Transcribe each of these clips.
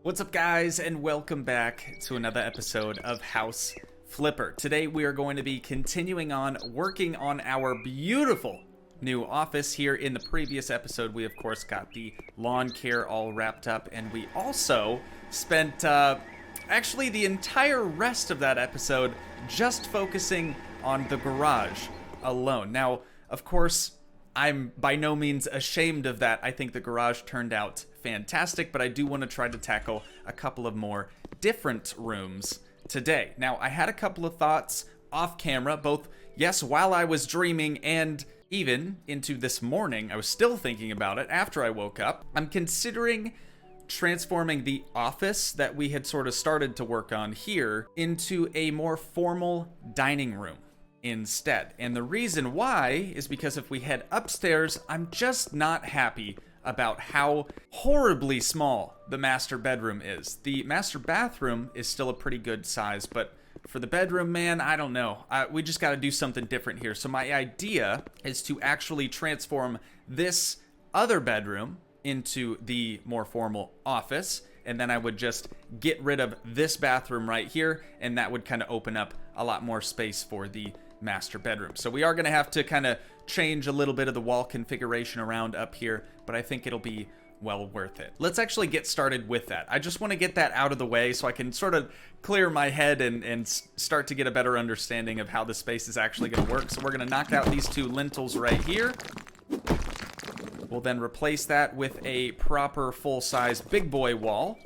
What's up, guys, and welcome back to another episode of House Flipper. Today we are going to be continuing on working on our beautiful new office. Here in the previous episode, we of course got the lawn care all wrapped up, and we also spent actually the entire rest of that episode just focusing on the garage alone. Now, of course, I'm by no means ashamed of that. I think the garage turned out fantastic, but I do want to try to tackle a couple of more different rooms today. Now, I had a couple of thoughts off camera, both, yes, while I was dreaming and even into this morning. I was still thinking about it after I woke up. I'm considering transforming the office that we had sort of started to work on here into a more formal dining room instead. And the reason why is because if we head upstairs, I'm just not happy about how horribly small the master bedroom is. The master bathroom is still a pretty good size, but for the bedroom, man, I don't know. We just got to do something different here. So my idea is to actually transform this other bedroom into the more formal office, and then I would just get rid of this bathroom right here, and that would kind of open up a lot more space for the master bedroom. So we are going to have to kind of change a little bit of the wall configuration around up here, but I think it'll be well worth it. Let's actually get started with that. I just want to get that out of the way so I can sort of clear my head and start to get a better understanding of how the space is actually going to work. So we're going to knock out these two lintels right here. We'll then replace that with a proper full-size big boy wall.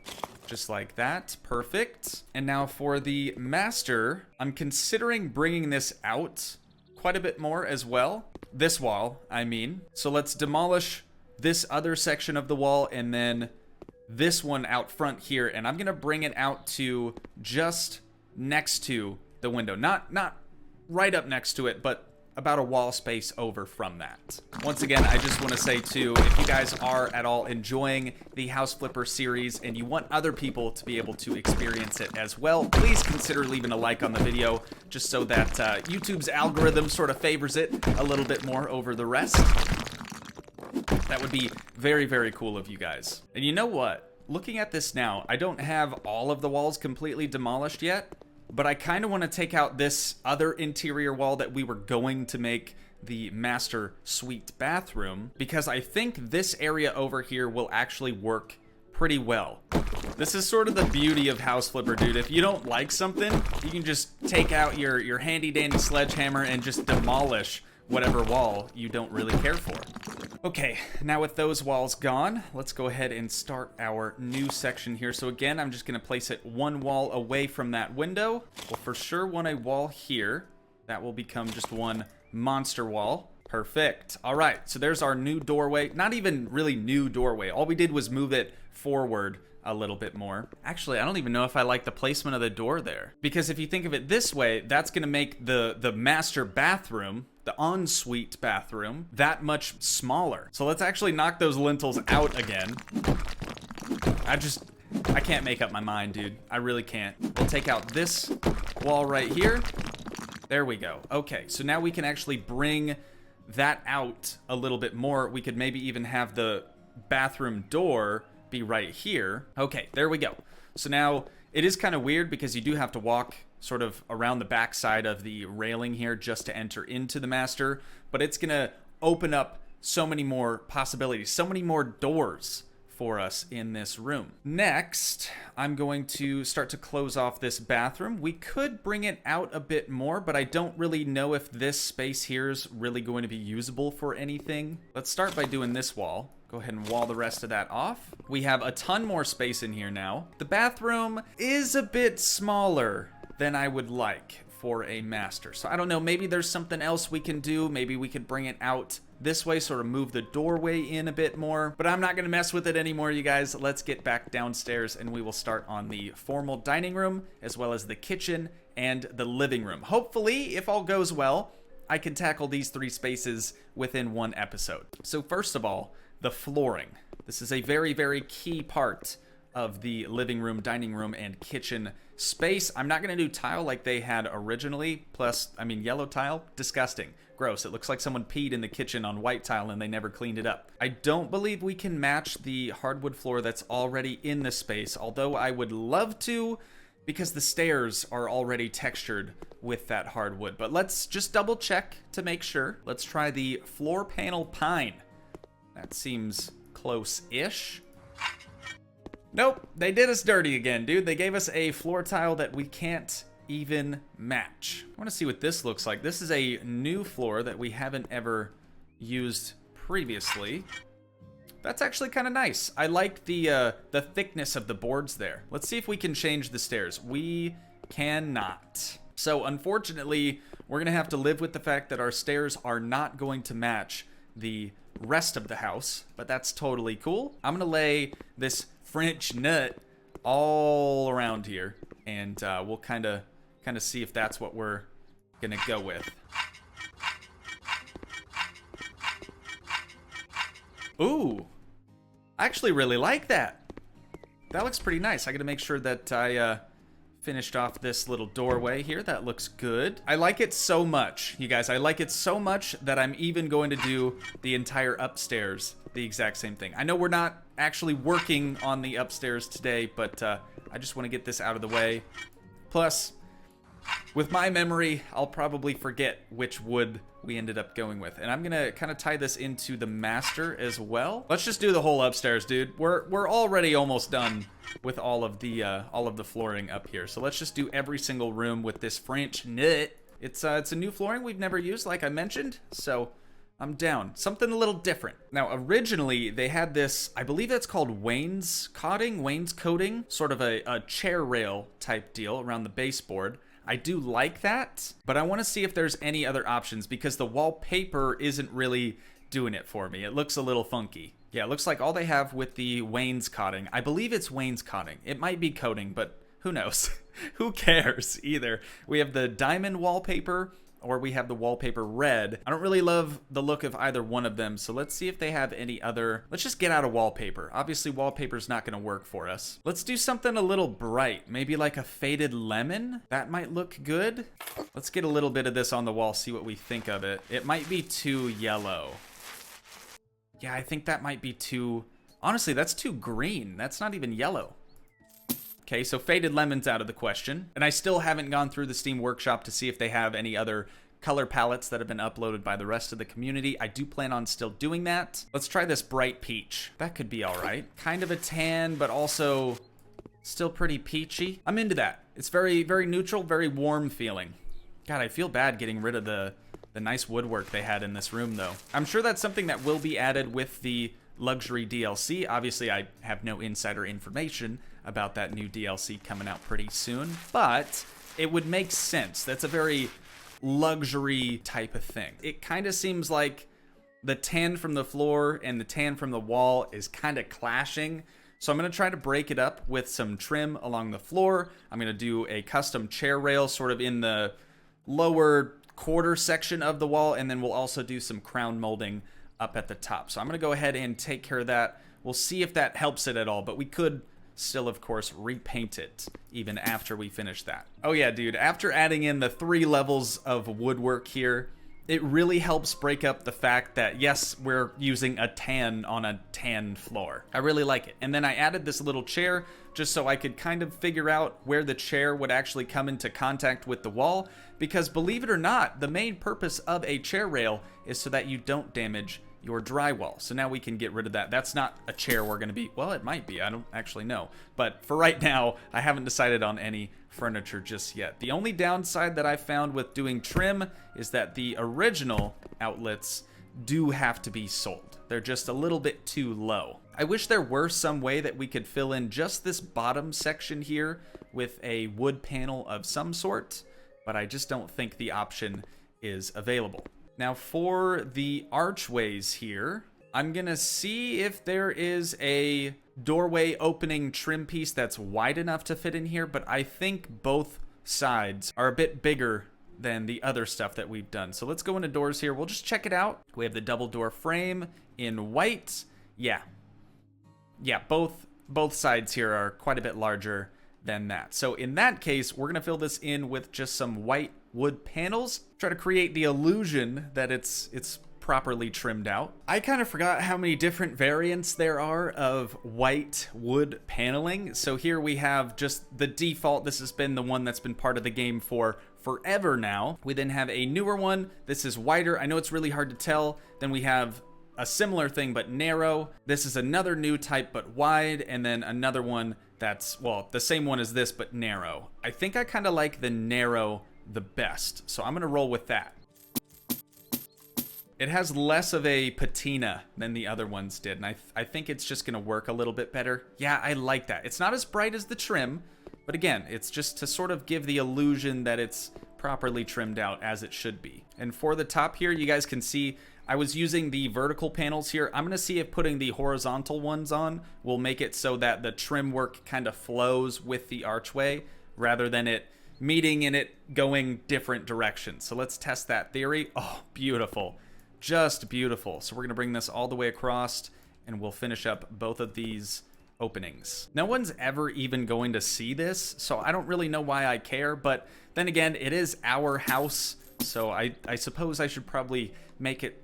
Just like that. Perfect. And now for the master, I'm considering bringing this out quite a bit more as well. This wall, I mean. So let's demolish this other section of the wall and then this one out front here. And I'm going to bring it out to just next to the window. Not right up next to it, but about a wall space over from that. Once again, I just want to say too, if you guys are at all enjoying the House Flipper series and you want other people to be able to experience it as well, please consider leaving a like on the video just so that YouTube's algorithm sort of favors it a little bit more over the rest. That would be very, very cool of you guys. And you know what? Looking at this now, I don't have all of the walls completely demolished yet, but I kind of want to take out this other interior wall that we were going to make the master suite bathroom, because I think this area over here will actually work pretty well. This is sort of the beauty of House Flipper, dude. If you don't like something, you can just take out your handy dandy sledgehammer and just demolish whatever wall you don't really care for. Okay, now with those walls gone, let's go ahead and start our new section here. So again, I'm just going to place it one wall away from that window. We'll for sure want a wall here. That will become just one monster wall. Perfect. All right, so there's our new doorway. Not even really new doorway. All we did was move it forward a little bit more. Actually, I don't even know if I like the placement of the door there, because if you think of it this way, that's going to make the master bathroom, the ensuite bathroom, that much smaller. So let's actually knock those lintels out again. I can't make up my mind, dude. I really can't. We'll take out this wall right here. There we go. Okay, so now we can actually bring that out a little bit more. We could maybe even have the bathroom door be right here. Okay, there we go. So now it is kind of weird because you do have to walk sort of around the back side of the railing here just to enter into the master, but it's gonna open up so many more possibilities, so many more doors for us in this room. Next, I'm going to start to close off this bathroom. We could bring it out a bit more, but I don't really know if this space here is really going to be usable for anything. Let's start by doing this wall. Go ahead and wall the rest of that off. We have a ton more space in here now. The bathroom is a bit smaller than I would like for a master. So I don't know, maybe there's something else we can do. Maybe we could bring it out this way, sort of move the doorway in a bit more, but I'm not gonna mess with it anymore, you guys. Let's get back downstairs and we will start on the formal dining room, as well as the kitchen and the living room. Hopefully, if all goes well, I can tackle these three spaces within one episode. So first of all, the flooring. This is a very, very key part of the living room, dining room, and kitchen space. I'm not going to do tile like they had originally. Plus, I mean, yellow tile, disgusting. Gross. It looks like someone peed in the kitchen on white tile and they never cleaned it up. I don't believe we can match the hardwood floor that's already in the space, although I would love to, because the stairs are already textured with that hardwood. But let's just double check to make sure. Let's try the floor panel pine. That seems close-ish. Nope, they did us dirty again, dude. They gave us a floor tile that we can't even match. I want to see what this looks like. This is a new floor that we haven't ever used previously. That's actually kind of nice. I like the thickness of the boards there. Let's see if we can change the stairs. We cannot. So unfortunately, we're gonna have to live with the fact that our stairs are not going to match the rest of the house, but that's totally cool. I'm gonna lay this French nut all around here, and we'll kind of see if that's what we're gonna go with. Ooh, I actually really like that. That looks pretty nice. I gotta make sure that I finished off this little doorway here. That looks good. I like it so much, you guys. I like it so much that I'm even going to do the entire upstairs the exact same thing. I know we're not actually working on the upstairs today, but I just want to get this out of the way. Plus, with my memory, I'll probably forget which wood we ended up going with. And I'm gonna kind of tie this into the master as well. Let's just do the whole upstairs, dude. We're already almost done with all of the flooring up here. So let's just do every single room with this French nut. It's a new flooring we've never used, like I mentioned, so I'm down. Something a little different. Now, originally, they had this, I believe that's called wainscoting, sort of a chair rail type deal around the baseboard. I do like that, but I want to see if there's any other options because the wallpaper isn't really doing it for me. It looks a little funky. Yeah, it looks like all they have with the wainscoting, I believe it's wainscoting. It might be coating, but who knows? Who cares either? We have the diamond wallpaper, or we have the wallpaper red. I don't really love the look of either one of them, so let's see if they have any other. Let's just get out of wallpaper. Obviously, wallpaper's not gonna work for us. Let's do something a little bright, maybe like a faded lemon. That might look good. Let's get a little bit of this on the wall, see what we think of it. It might be too yellow. Yeah, I think that might be too, honestly, that's too green. That's not even yellow. Okay, so faded lemon's out of the question. And I still haven't gone through the Steam Workshop to see if they have any other color palettes that have been uploaded by the rest of the community. I do plan on still doing that. Let's try this bright peach. That could be all right. Kind of a tan, but also still pretty peachy. I'm into that. It's very, very neutral, very warm feeling. God, I feel bad getting rid of the nice woodwork they had in this room, though. I'm sure that's something that will be added with the luxury DLC. Obviously, I have no insider information about that new DLC coming out pretty soon, but it would make sense. That's a very luxury type of thing. It kind of seems like the tan from the floor and the tan from the wall is kind of clashing. So I'm going to try to break it up with some trim along the floor. I'm going to do a custom chair rail sort of in the lower quarter section of the wall, and then we'll also do some crown molding up at the top. So I'm going to go ahead and take care of that. We'll see if that helps it at all, but we could still, of course, repaint it even after we finish that. Oh yeah, dude, after adding in the 3 levels of woodwork here, it really helps break up the fact that, yes, we're using a tan on a tan floor. I really like it. And then I added this little chair just so I could kind of figure out where the chair would actually come into contact with the wall, because believe it or not, the main purpose of a chair rail is so that you don't damage your drywall. So now we can get rid of that. That's not a chair we're gonna be, well, it might be, I don't actually know. But for right now, I haven't decided on any furniture just yet. The only downside that I found with doing trim is that the original outlets do have to be sold. They're just a little bit too low. I wish there were some way that we could fill in just this bottom section here with a wood panel of some sort, but I just don't think the option is available. Now for the archways here, I'm gonna see if there is a doorway opening trim piece that's wide enough to fit in here, but I think both sides are a bit bigger than the other stuff that we've done. So let's go into doors here. We'll just check it out. We have the double door frame in white. Yeah, both both sides here are quite a bit larger than that. So in that case, we're going to fill this in with just some white wood panels. Try to create the illusion that it's properly trimmed out. I kind of forgot how many different variants there are of white wood paneling. So here we have just the default. This has been the one that's been part of the game for forever now. We then have a newer one. This is wider. I know it's really hard to tell. Then we have a similar thing but narrow. This is another new type but wide, and then another one that's, well, the same one as this but narrow. I think I kind of like the narrow the best, so I'm gonna roll with that. It has less of a patina than the other ones did, and I think it's just gonna work a little bit better. Yeah, I like that. It's not as bright as the trim, but again, it's just to sort of give the illusion that it's properly trimmed out as it should be. And for the top here, you guys can see I was using the vertical panels here. I'm gonna see if putting the horizontal ones on will make it so that the trim work kind of flows with the archway rather than it meeting and it going different directions. So let's test that theory. Oh, beautiful. Just beautiful. So we're gonna bring this all the way across and we'll finish up both of these openings. No one's ever even going to see this, so I don't really know why I care, but then again, it is our house, so I suppose I should probably make it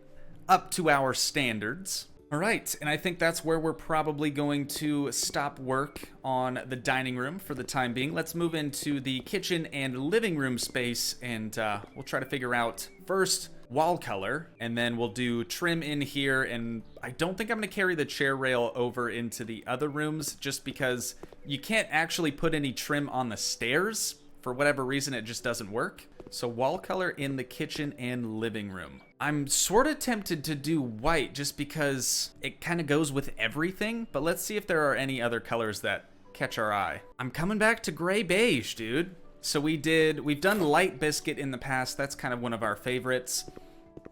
up to our standards. All right, and I think that's where we're probably going to stop work on the dining room for the time being. Let's move into the kitchen and living room space, and we'll try to figure out first wall color, and then we'll do trim in here, and I don't think I'm gonna carry the chair rail over into the other rooms just because you can't actually put any trim on the stairs. For whatever reason, it just doesn't work. So wall color in the kitchen and living room. I'm sort of tempted to do white just because it kind of goes with everything, but let's see if there are any other colors that catch our eye. I'm coming back to gray beige, dude. So we've done light biscuit in the past. That's kind of one of our favorites.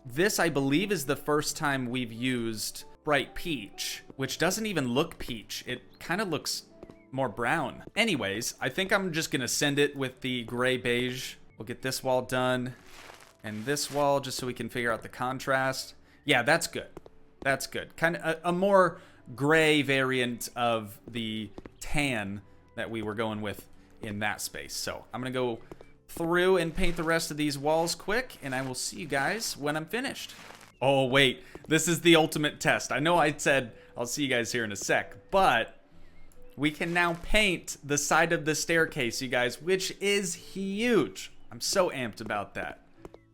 This, I believe, is the first time we've used bright peach, which doesn't even look peach. It kind of looks more brown. Anyways, I think I'm just gonna send it with the gray beige. We'll get this wall done and this wall just so we can figure out the contrast. Yeah, that's good. That's good. Kind of a more gray variant of the tan that we were going with in that space. So I'm gonna go through and paint the rest of these walls quick, and I will see you guys when I'm finished. Oh wait, this is the ultimate test. I know I said I'll see you guys here in a sec, but we can now paint the side of the staircase, you guys, which is huge. I'm so amped about that.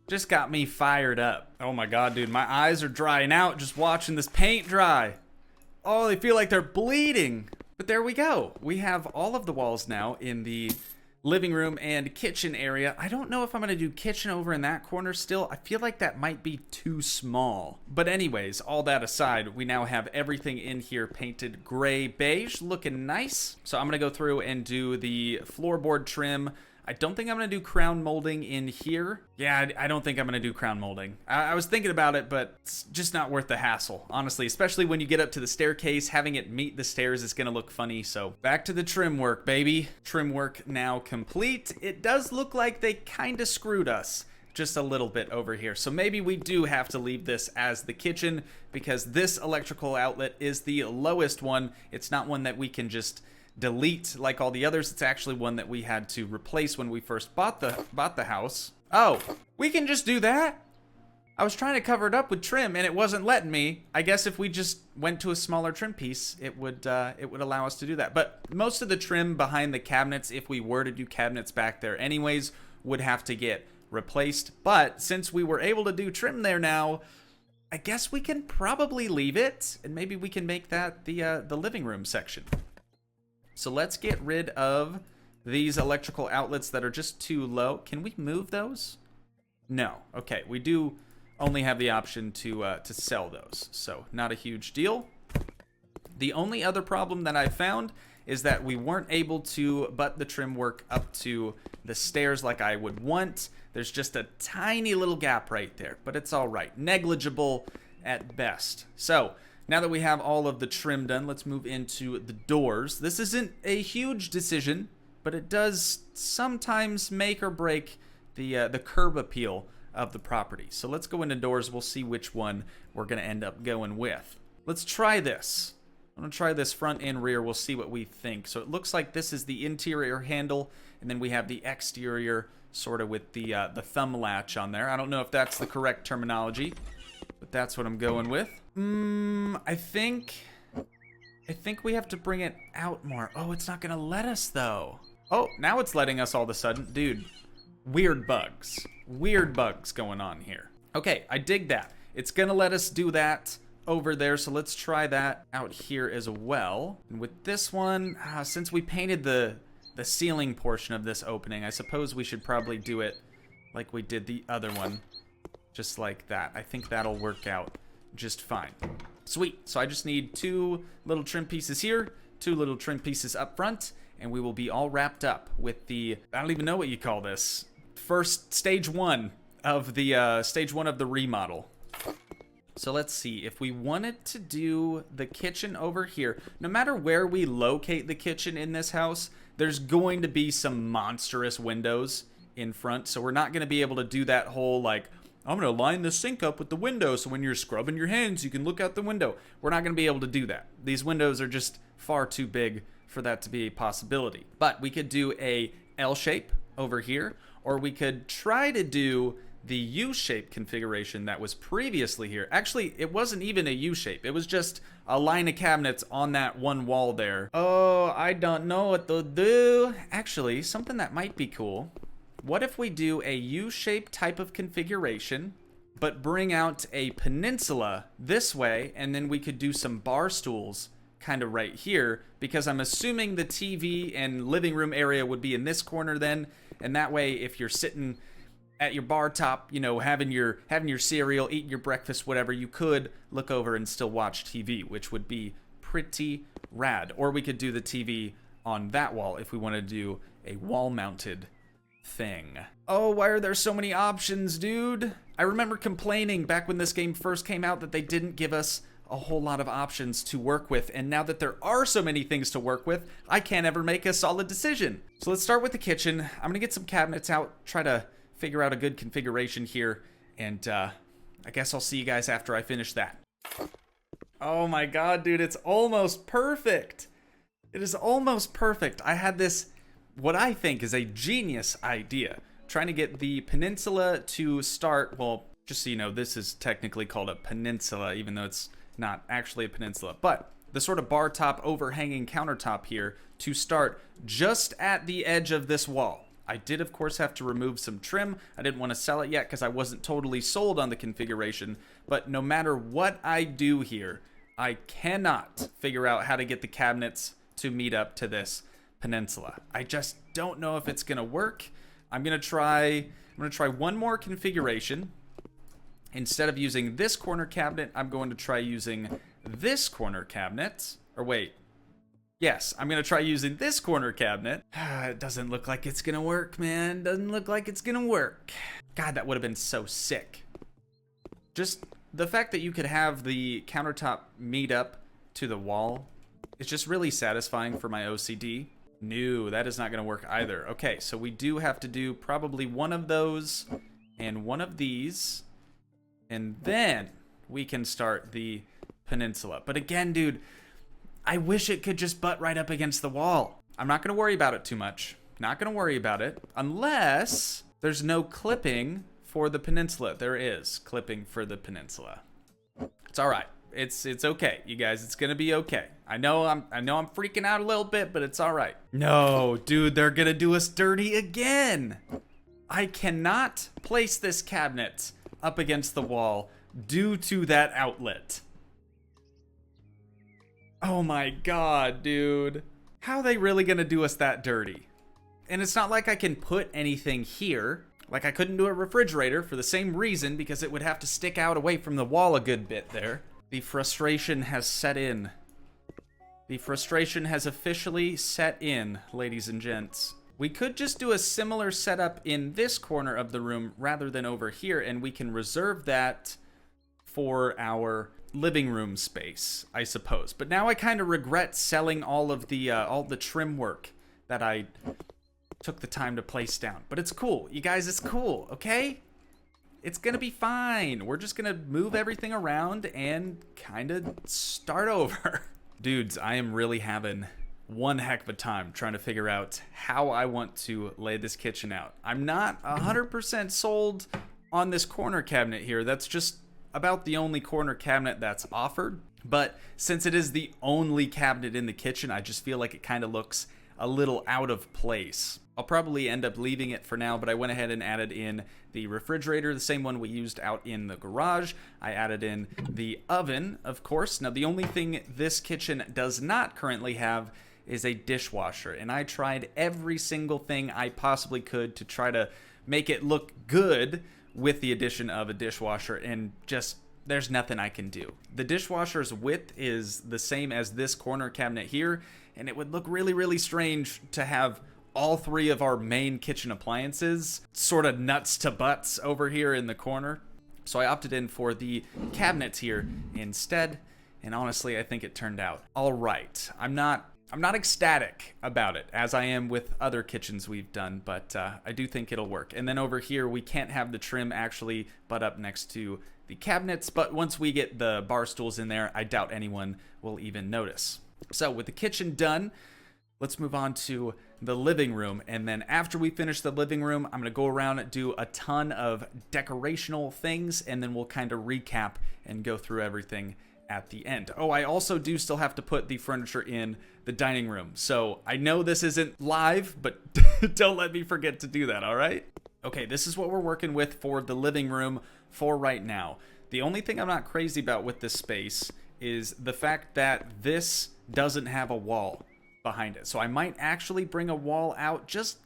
Just got me fired up. Oh my god, dude, my eyes are drying out just watching this paint dry. Oh, they feel like they're bleeding. But there we go. We have all of the walls now in the living room and kitchen area. I don't know if I'm gonna do kitchen over in that corner still. I feel like that might be too small. But anyways, all that aside, we now have everything in here painted gray beige, looking nice. So I'm gonna go through and do the floorboard trim. I don't think I'm gonna do crown molding in here. Yeah, I don't think I'm gonna do crown molding. I was thinking about it, but it's just not worth the hassle, honestly, especially when you get up to the staircase. Having it meet the stairs is gonna look funny. So back to the trim work, baby. Trim work now complete. It does look like they kind of screwed us just a little bit over here. So maybe we do have to leave this as the kitchen because this electrical outlet is the lowest one. It's not one that we can just delete like all the others. It's actually one that we had to replace when we first bought the house. Oh, we can just do that? I was trying to cover it up with trim and it wasn't letting me. I guess if we just went to a smaller trim piece, it would allow us to do that. But most of the trim behind the cabinets, if we were to do cabinets back there anyways, would have to get replaced. But since we were able to do trim there now, I guess we can probably leave it and maybe we can make that the living room section. So let's get rid of these electrical outlets that are just too low. Can we move those? No. Okay, we do only have the option to sell those, so not a huge deal. The only other problem that I found is that we weren't able to butt the trim work up to the stairs like I would want. There's just a tiny little gap right there, but it's all right. Negligible at best. So now that we have all of the trim done, let's move into the doors. This isn't a huge decision, but it does sometimes make or break the curb appeal of the property. So let's go into doors. We'll see which one we're going to end up going with. Let's try this. I'm gonna try this front and rear. We'll see what we think. So it looks like this is the interior handle, and then we have the exterior sort of with the thumb latch on there. I don't know if that's the correct terminology, but that's what I'm going with. I think we have to bring it out more. Oh, it's not gonna let us though. Oh, now it's letting us all of a sudden. Dude, weird bugs. Weird bugs going on here. Okay, I dig that. It's gonna let us do that over there, so let's try that out here as well. And with this one, since we painted the ceiling portion of this opening, I suppose we should probably do it like we did the other one. Just like that. I think that'll work out just fine. Sweet. So I just need 2 little trim pieces here, 2 little trim pieces up front, and we will be all wrapped up with the, I don't even know what you call this, first stage 1 of the remodel. So let's see, if we wanted to do the kitchen over here, no matter where we locate the kitchen in this house, there's going to be some monstrous windows in front. So we're not going to be able to do that whole, like, I'm going to line the sink up with the window so when you're scrubbing your hands, you can look out the window. We're not going to be able to do that. These windows are just far too big for that to be a possibility. But we could do a L shape over here, or we could try to do the U-shape configuration that was previously here. Actually, it wasn't even a U-shape. It was just a line of cabinets on that one wall there. Oh, I don't know what to do. Actually, something that might be cool. What if we do a U-shape type of configuration, but bring out a peninsula this way, and then we could do some bar stools kind of right here, because I'm assuming the TV and living room area would be in this corner then, and that way if you're sitting at your bar top, you know, having your cereal, eating your breakfast, whatever, you could look over and still watch TV, which would be pretty rad. Or we could do the TV on that wall if we want to do a wall-mounted thing. Oh, why are there so many options, dude? I remember complaining back when this game first came out that they didn't give us a whole lot of options to work with, and now that there are so many things to work with, I can't ever make a solid decision. So let's start with the kitchen. I'm gonna get some cabinets out, try to figure out a good configuration here, and I guess I'll see you guys after I finish that. Oh my god, dude, it's almost perfect. It is almost perfect. I had this, what I think is a genius idea, trying to get the peninsula to start, well, just so you know, this is technically called a peninsula, even though it's not actually a peninsula, but the sort of bar top overhanging countertop here to start just at the edge of this wall. I did, of course, have to remove some trim. I didn't want to sell it yet because I wasn't totally sold on the configuration, but no matter what I do here, I cannot figure out how to get the cabinets to meet up to this peninsula. I just don't know if it's gonna work. I'm gonna try one more configuration. Instead of using this corner cabinet, I'm going to try using this corner cabinet. Or wait. Yes, I'm going to try using this corner cabinet. It doesn't look like it's going to work, man. Doesn't look like it's going to work. God, that would have been so sick. Just the fact that you could have the countertop meet up to the wall is just really satisfying for my OCD. No, that is not going to work either. Okay, so we do have to do probably one of those and one of these. And then we can start the peninsula. But again, dude, I wish it could just butt right up against the wall. I'm not going to worry about it too much. Not going to worry about it. Unless there's no clipping for the peninsula. There is clipping for the peninsula. It's all right. It's okay, you guys. It's going to be okay. I know I'm freaking out a little bit, but it's all right. No, dude, they're going to do us dirty again. I cannot place this cabinet up against the wall due to that outlet. Oh my god, dude. How are they really gonna do us that dirty? And it's not like I can put anything here. Like I couldn't do a refrigerator for the same reason, because it would have to stick out away from the wall a good bit there. The frustration has set in. The frustration has officially set in, ladies and gents. We could just do a similar setup in this corner of the room rather than over here, and we can reserve that for our living room space, I suppose. But now I kind of regret selling all the trim work that I took the time to place down. But it's cool, you guys, it's cool, okay? It's gonna be fine. We're just gonna move everything around and kind of start over. Dudes, I am really having one heck of a time trying to figure out how I want to lay this kitchen out. I'm not 100% sold on this corner cabinet here. That's just about the only corner cabinet that's offered. But since it is the only cabinet in the kitchen, I just feel like it kind of looks a little out of place. I'll probably end up leaving it for now, but I went ahead and added in the refrigerator, the same one we used out in the garage. I added in the oven, of course. Now, the only thing this kitchen does not currently have is a dishwasher, and I tried every single thing I possibly could to try to make it look good with the addition of a dishwasher, and just there's nothing I can do. The dishwasher's width is the same as this corner cabinet here, and it would look really, really strange to have all three of our main kitchen appliances sort of nuts to butts over here in the corner. So I opted in for the cabinets here instead, and honestly, I think it turned out all right. I'm not ecstatic about it, as I am with other kitchens we've done, but I do think it'll work. And then over here, we can't have the trim actually butt up next to the cabinets, but once we get the bar stools in there, I doubt anyone will even notice. So with the kitchen done, let's move on to the living room. And then after we finish the living room, I'm going to go around and do a ton of decorational things, and then we'll kind of recap and go through everything at the end. Oh, I also do still have to put the furniture in the dining room. So I know this isn't live, but don't let me forget to do that, all right? Okay, this is what we're working with for the living room for right now. The only thing I'm not crazy about with this space is the fact that this doesn't have a wall behind it. So I might actually bring a wall out just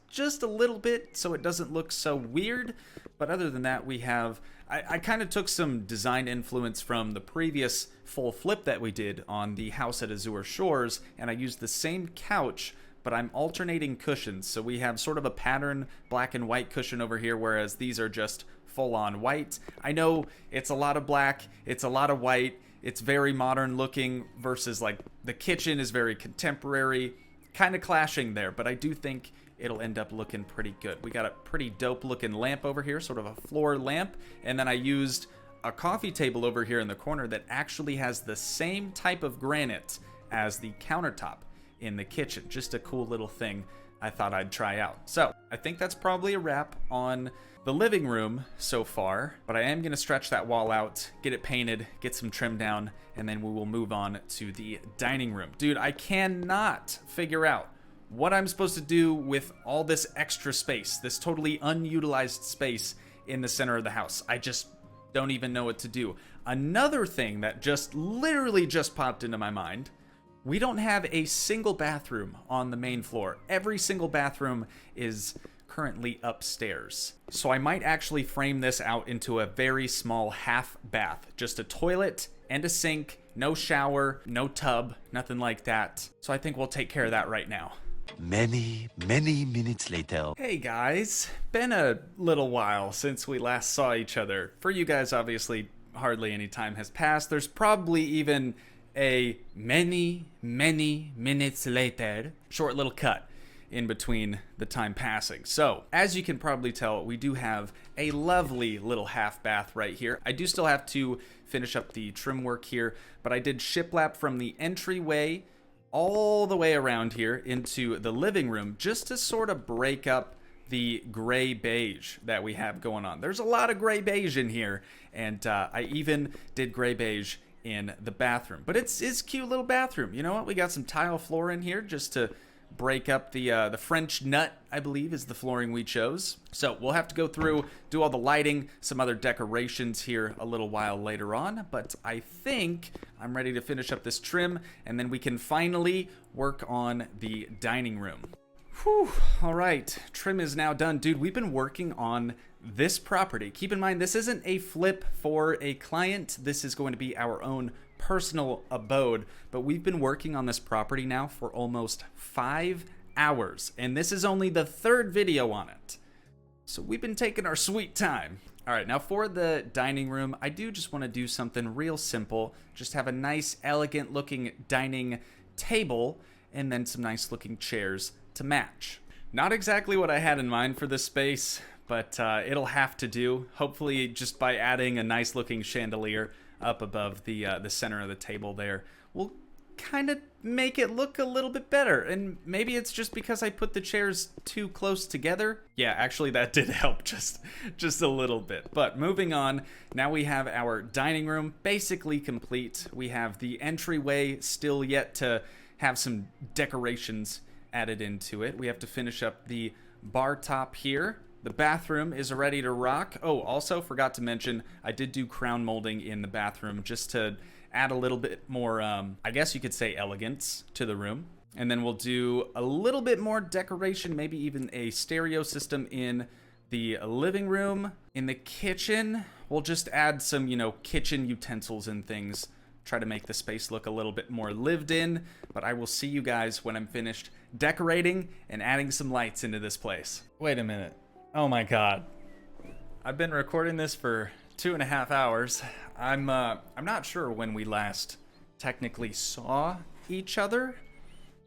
a little bit so it doesn't look so weird. But other than that, we have, I kind of took some design influence from the previous full flip that we did on the house at Azure Shores, and I used the same couch, but I'm alternating cushions. So we have sort of a pattern black and white cushion over here, whereas these are just full on white. I know it's a lot of black, it's a lot of white, it's very modern looking versus like the kitchen is very contemporary, kind of clashing there, but I do think it'll end up looking pretty good. We got a pretty dope looking lamp over here, sort of a floor lamp, and then I used a coffee table over here in the corner that actually has the same type of granite as the countertop in the kitchen. Just a cool little thing I thought I'd try out. So I think that's probably a wrap on the living room so far, but I am going to stretch that wall out, get it painted, get some trim down, and then we will move on to the dining room. Dude, I cannot figure out what I'm supposed to do with all this extra space, this totally unutilized space in the center of the house. I just don't even know what to do. Another thing that just literally just popped into my mind, we don't have a single bathroom on the main floor. Every single bathroom is currently upstairs. So I might actually frame this out into a very small half bath, just a toilet and a sink, no shower, no tub, nothing like that. So I think we'll take care of that right now. Many minutes later. Hey guys, been a little while since we last saw each other. For you guys, obviously, hardly any time has passed. There's probably even a many minutes later short little cut in between the time passing. So, as you can probably tell, we do have a lovely little half bath right here. I do still have to finish up the trim work here, but I did shiplap from the entryway all the way around here into the living room just to sort of break up the gray beige that we have going on. There's a lot of gray beige in here, and I even did gray beige in the bathroom. But it's a cute little bathroom. You know what? We got some tile floor in here just to break up the French nut, I believe, is the flooring we chose. So we'll have to go through, do all the lighting, some other decorations here a little while later on. But I think I'm ready to finish up this trim, and then we can finally work on the dining room. Whew, all right, trim is now done. Dude, we've been working on this property. Keep in mind, this isn't a flip for a client. This is going to be our own personal abode, but we've been working on this property now for almost 5 hours, and this is only the third video on it. So we've been taking our sweet time. All right, now for the dining room, I do just want to do something real simple. Just have a nice, elegant looking dining table, and then some nice looking chairs to match. Not exactly what I had in mind for this space, but it'll have to do. Hopefully just by adding a nice looking chandelier up above the center of the table there, we'll kind of make it look a little bit better. And maybe it's just because I put the chairs too close together. Yeah, actually that did help just a little bit. But moving on, now we have our dining room basically complete. We have the entryway still yet to have some decorations added into it. We have to finish up the bar top here. The bathroom is ready to rock. Oh, also forgot to mention, I did do crown molding in the bathroom just to add a little bit more, I guess you could say, elegance to the room. And then we'll do a little bit more decoration, maybe even a stereo system in the living room. In the kitchen, we'll just add some, kitchen utensils and things. Try to make the space look a little bit more lived in. But I will see you guys when I'm finished decorating and adding some lights into this place. Wait a minute. Oh my god. I've been recording this for 2.5 hours. I'm not sure when we last technically saw each other,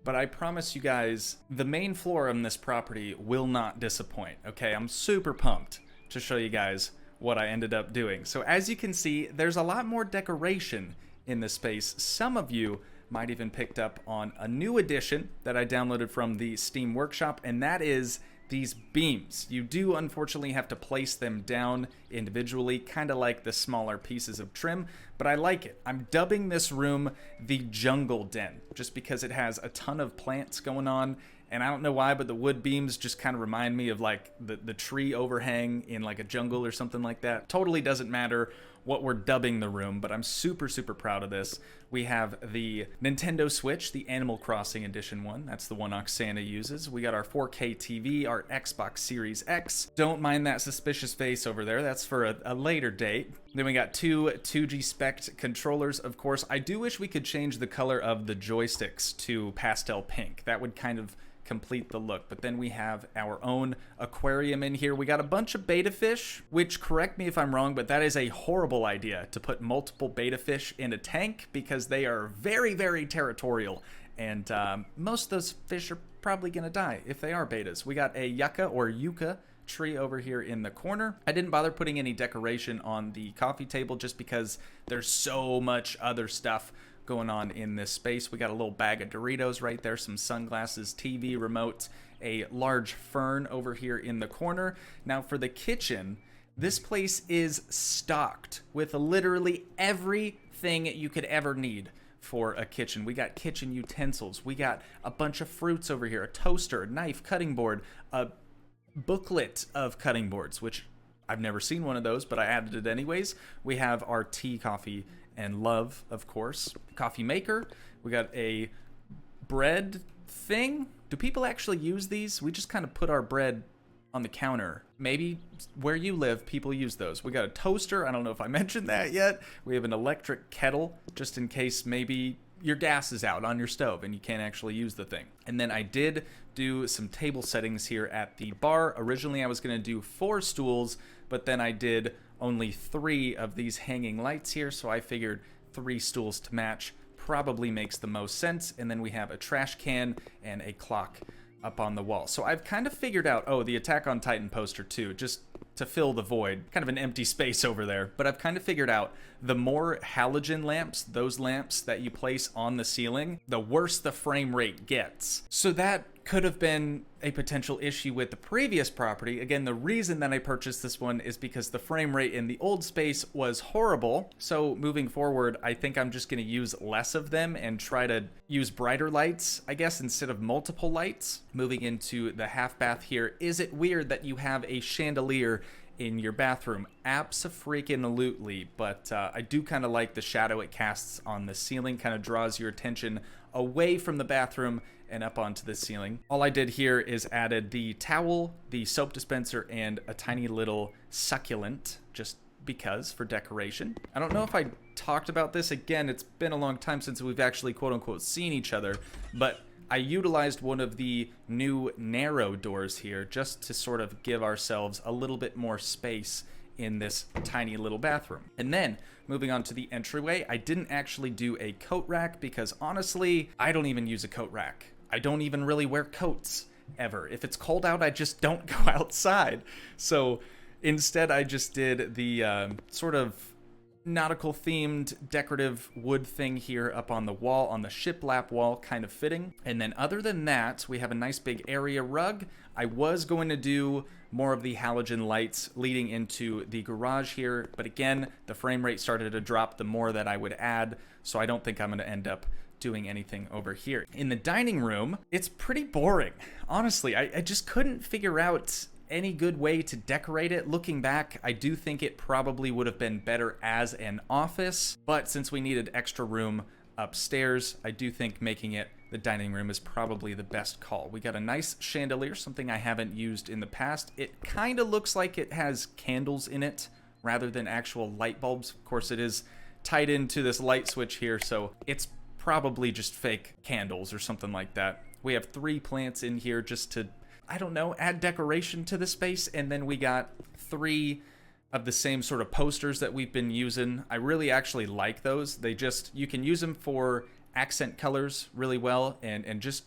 but I promise you guys, the main floor on this property will not disappoint, okay? I'm super pumped to show you guys what I ended up doing. So as you can see, there's a lot more decoration in this space. Some of you might even picked up on a new addition that I downloaded from the Steam Workshop, and that is these beams. You do unfortunately have to place them down individually, kind of like the smaller pieces of trim, but I like it. I'm dubbing this room the Jungle Den, just because it has a ton of plants going on, and I don't know why, but the wood beams just kind of remind me of like the tree overhang in like a jungle or something like that. Totally doesn't matter what we're dubbing the room, but I'm super proud of this. We have the Nintendo Switch, the Animal Crossing Edition one. That's the one Oksana uses. We got our 4K TV, our Xbox Series X. Don't mind that suspicious face over there. That's for a later date. Then we got two Toogii spec controllers, of course. I do wish we could change the color of the joysticks to pastel pink. That would kind of complete the look. But then we have our own aquarium in here. We got a bunch of betta fish, which, correct me if I'm wrong, but that is a horrible idea to put multiple betta fish in a tank because they are very territorial, and most of those fish are probably gonna die if they are bettas. We got a yucca or yucca tree over here in the corner. I didn't bother putting any decoration on the coffee table just because there's so much other stuff going on in this space. We got a little bag of Doritos right there, some sunglasses, TV remote, a large fern over here in the corner. Now for the kitchen, this place is stocked with literally everything you could ever need for a kitchen. We got kitchen utensils, we got a bunch of fruits over here, a toaster, a knife, cutting board, a booklet of cutting boards, which I've never seen one of those, but I added it anyways. We have our tea, coffee, and love, of course. Coffee maker. We got a bread thing. Do people actually use these? We just kind of put our bread on the counter. Maybe where you live, people use those. We got a toaster. I don't know if I mentioned that yet. We have an electric kettle, just in case maybe your gas is out on your stove and you can't actually use the thing. And then I did do some table settings here at the bar. Originally, I was going to do 4 stools, but then I did only 3 of these hanging lights here, so I figured 3 stools to match probably makes the most sense. And then we have a trash can and a clock up on the wall. So I've kind of figured out, oh, the Attack on Titan poster too, just to fill the void, kind of an empty space over there. But I've kind of figured out the more halogen lamps, those lamps that you place on the ceiling, the worse the frame rate gets. So that could have been a potential issue with the previous property. Again, the reason that I purchased this one is because the frame rate in the old space was horrible. So moving forward, I think I'm just going to use less of them and try to use brighter lights, I guess, instead of multiple lights. Moving into the half bath here, is it weird that you have a chandelier in your bathroom? Abso-freaking-lutely, but I do kind of like the shadow it casts on the ceiling, kind of draws your attention away from the bathroom and up onto the ceiling. All I did here is added the towel, the soap dispenser, and a tiny little succulent, just because, for decoration. I don't know if I talked about this. Again, it's been a long time since we've actually quote-unquote seen each other, but I utilized one of the new narrow doors here just to sort of give ourselves a little bit more space in this tiny little bathroom. And then moving on to the entryway, I didn't actually do a coat rack because honestly, I don't even use a coat rack. I don't even really wear coats ever. If it's cold out, I just don't go outside. So instead, I just did the sort of nautical themed decorative wood thing here up on the wall, on the shiplap wall, kind of fitting. And then other than that, we have a nice big area rug. I was going to do more of the halogen lights leading into the garage here, but again, the frame rate started to drop the more that I would add, so I don't think I'm going to end up doing anything over here. In the dining room, it's pretty boring. Honestly, I just couldn't figure out any good way to decorate it. Looking back, I do think it probably would have been better as an office, but since we needed extra room upstairs, I do think making it the dining room is probably the best call. We got a nice chandelier, something I haven't used in the past. It kind of looks like it has candles in it rather than actual light bulbs. Of course, it is tied into this light switch here, so it's probably just fake candles or something like that. We have 3 plants in here just to, I don't know, add decoration to the space. And then we got 3 of the same sort of posters that we've been using. I really actually like those. You can use them for accent colors really well and just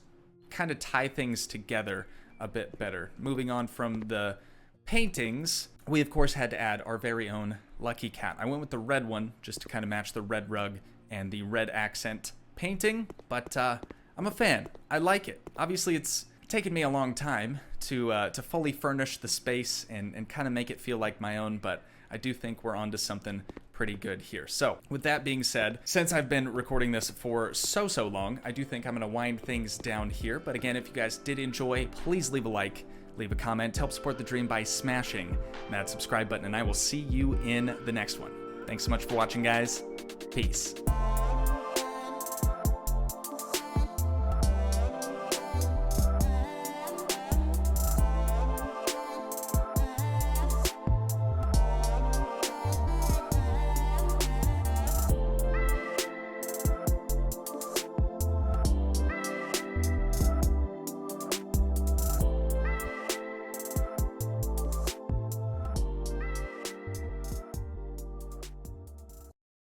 kind of tie things together a bit better. Moving on from the paintings, we of course had to add our very own lucky cat. I went with the red one just to kind of match the red rug and the red accent painting, but I'm a fan. I like it. Obviously, it's taken me a long time to fully furnish the space and kind of make it feel like my own, but I do think we're onto something pretty good here. So with that being said, since I've been recording this for so long, I do think I'm going to wind things down here. But again, if you guys did enjoy, please leave a like, leave a comment, help support the dream by smashing that subscribe button, and I will see you in the next one. Thanks so much for watching, guys. Peace.